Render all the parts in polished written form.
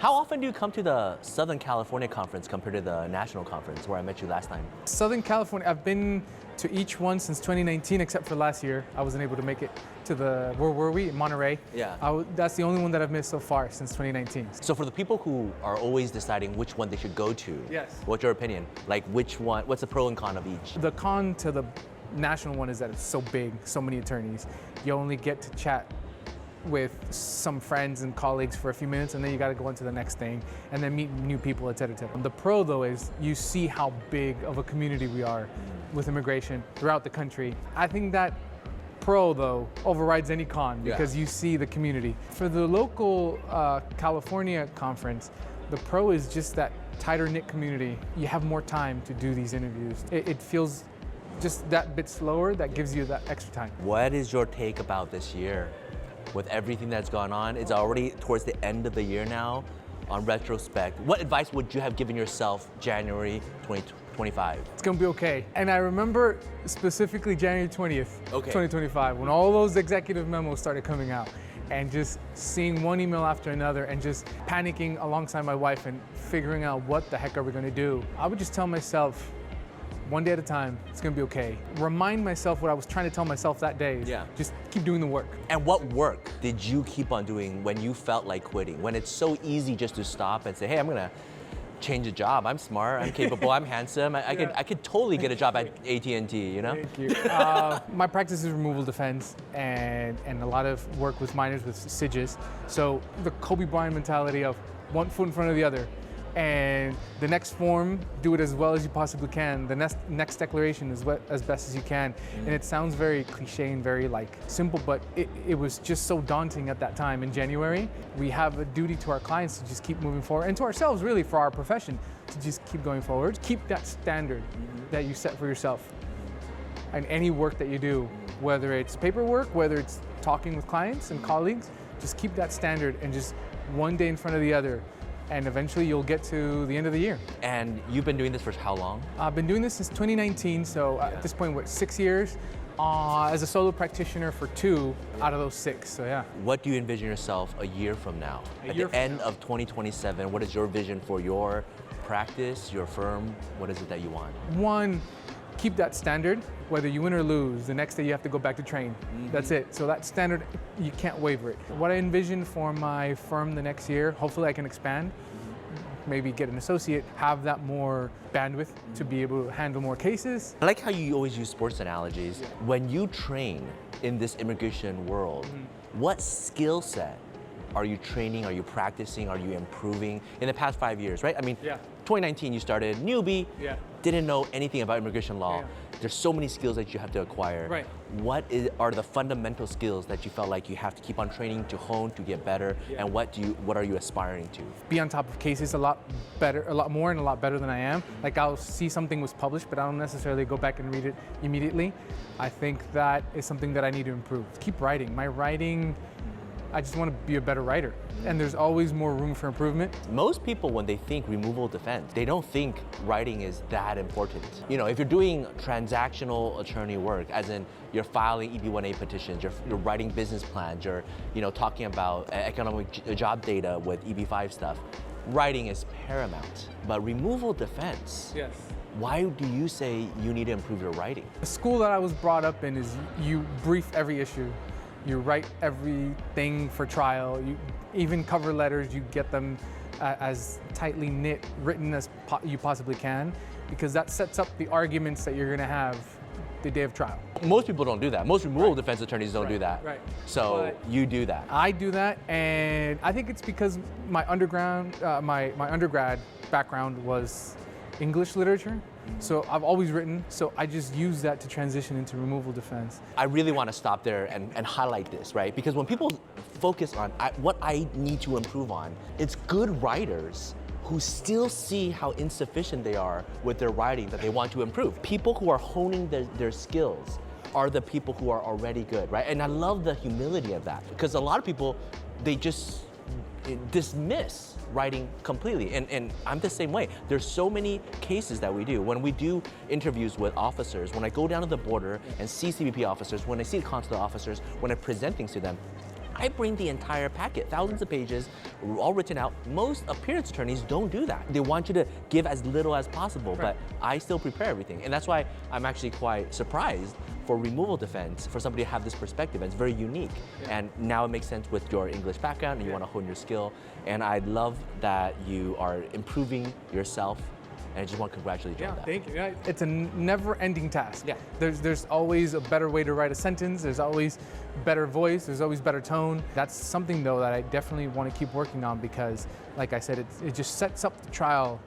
How often do you come to the Southern California conference compared to the national conference where I met you last time? Southern California, I've been to each one since 2019, except for last year. I wasn't able to make it to where were we? Monterey. Yeah. That's the only one that I've missed so far since 2019. So for the people who are always deciding which one they should go to, Yes. What's your opinion? Like which one, what's the pro and con of each? The con to the national one is that it's so big, so many attorneys. You only get to chat with some friends and colleagues for a few minutes, and then you got to go on to the next thing and then meet new people, et cetera, et cetera. The pro though is you see how big of a community we are with immigration throughout the country. I think that pro though overrides any con because you see the community. For the local California conference, the pro is just that tighter knit community. You have more time to do these interviews. It feels just that bit slower, that gives you that extra time. What is your take about this year? With everything that's gone on, it's already towards the end of the year now. On retrospect, what advice would you have given yourself January 2025? It's gonna be okay. And I remember specifically January 20th, 2025, when all those executive memos started coming out and just seeing one email after another and just panicking alongside my wife and figuring out what the heck are we gonna do. I would just tell myself, one day at a time, it's gonna be okay. Remind myself what I was trying to tell myself that day. Just keep doing the work. And what work did you keep on doing when you felt like quitting? When it's so easy just to stop and say, hey, I'm gonna change a job. I'm smart, I'm capable, I'm handsome. I could totally get a job at AT&T, you know? Thank you. My practice is removal defense and a lot of work with minors with SIGs. So the Kobe Bryant mentality of one foot in front of the other. And the next form, do it as well as you possibly can. The next declaration is as best as you can. And it sounds very cliche and very simple, but it was just so daunting at that time in January. We have a duty to our clients to just keep moving forward, and to ourselves really for our profession, to just keep going forward. Keep that standard that you set for yourself. And any work that you do, whether it's paperwork, whether it's talking with clients and colleagues, just keep that standard and just one day in front of the other. And eventually you'll get to the end of the year. And you've been doing this for how long? I've been doing this since 2019, so at this point, 6 years? As a solo practitioner for 2 out of those 6, so yeah. What do you envision yourself a year from now? At the end of 2027, what is your vision for your practice, your firm? What is it that you want? One, keep that standard. Whether you win or lose, the next day you have to go back to train. That's it. So that standard, you can't waver it. What I envision for my firm the next year, hopefully I can expand, maybe get an associate, have that more bandwidth to be able to handle more cases. I like how you always use sports analogies. When you train in this immigration world, what skill set are you training, are you practicing, are you improving in the past 5 years, right? I mean, 2019 you started newbie, didn't know anything about immigration law. There's so many skills that you have to acquire. Right. What are the fundamental skills that you felt like you have to keep on training to hone to get better, and what are you aspiring to? Be on top of cases a lot better, a lot more and a lot better than I am. Like I'll see something was published, but I don't necessarily go back and read it immediately. I think that is something that I need to improve. Keep writing. My writing, I just want to be a better writer. And there's always more room for improvement. Most people, when they think removal defense, they don't think writing is that important. You know, if you're doing transactional attorney work, as in you're filing EB-1A petitions, you're writing business plans, you're talking about economic job data with EB-5 stuff, writing is paramount. But removal defense, why do you say you need to improve your writing? The school that I was brought up in is you brief every issue. You write everything for trial. You even cover letters, you get them as tightly knit, written as you possibly can, because that sets up the arguments that you're gonna have the day of trial. Most people don't do that. Most removal defense attorneys don't do that. So you do that. I do that, and I think it's because my undergrad background was English literature. So I've always written, so I just use that to transition into removal defense. I really want to stop there and highlight this, right? Because when people focus on what I need to improve on, it's good writers who still see how insufficient they are with their writing that they want to improve. People who are honing their skills are the people who are already good, right? And I love the humility of that, because a lot of people, they just dismiss writing completely, and I'm the same way. There's so many cases that we do. When we do interviews with officers, when I go down to the border and see CBP officers, when I see consular officers, when I present things to them, I bring the entire packet, thousands of pages, all written out. Most appearance attorneys don't do that. They want you to give as little as possible, but I still prepare everything. And that's why I'm actually quite surprised for removal defense, for somebody to have this perspective. And it's very unique. And now it makes sense with your English background and you want to hone your skill. And I love that you are improving yourself. And I just want to congratulate you on that. Thank you. Yeah, it's a never-ending task. Yeah. There's always a better way to write a sentence. There's always better voice. There's always better tone. That's something, though, that I definitely want to keep working on because, like I said, it just sets up the trial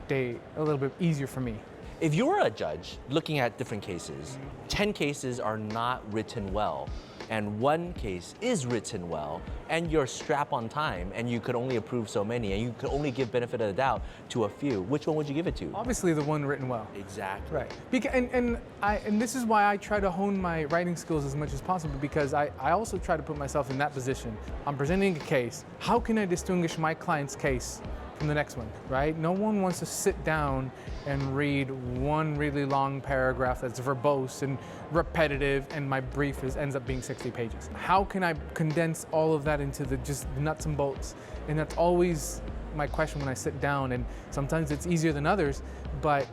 day a little bit easier for me. If you were a judge looking at different cases, 10 cases are not written well, and one case is written well, and you're strapped on time, and you could only approve so many, and you could only give benefit of the doubt to a few, which one would you give it to? Obviously, the one written well. Exactly. Right. And this is why I try to hone my writing skills as much as possible, because I also try to put myself in that position. I'm presenting a case. How can I distinguish my client's case from the next one, right? No one wants to sit down and read one really long paragraph that's verbose and repetitive, and my brief ends up being 60 pages. How can I condense all of that into the just nuts and bolts? And that's always my question when I sit down, and sometimes it's easier than others, but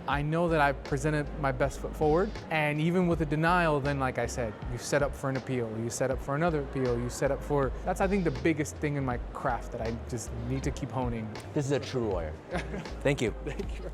I know that I've presented my best foot forward, and even with a denial, then like I said, you set up for an appeal, you set up for another appeal, you set up for, that's I think the biggest thing in my craft that I just need to keep honing. This is a true lawyer. Thank you. Thank you.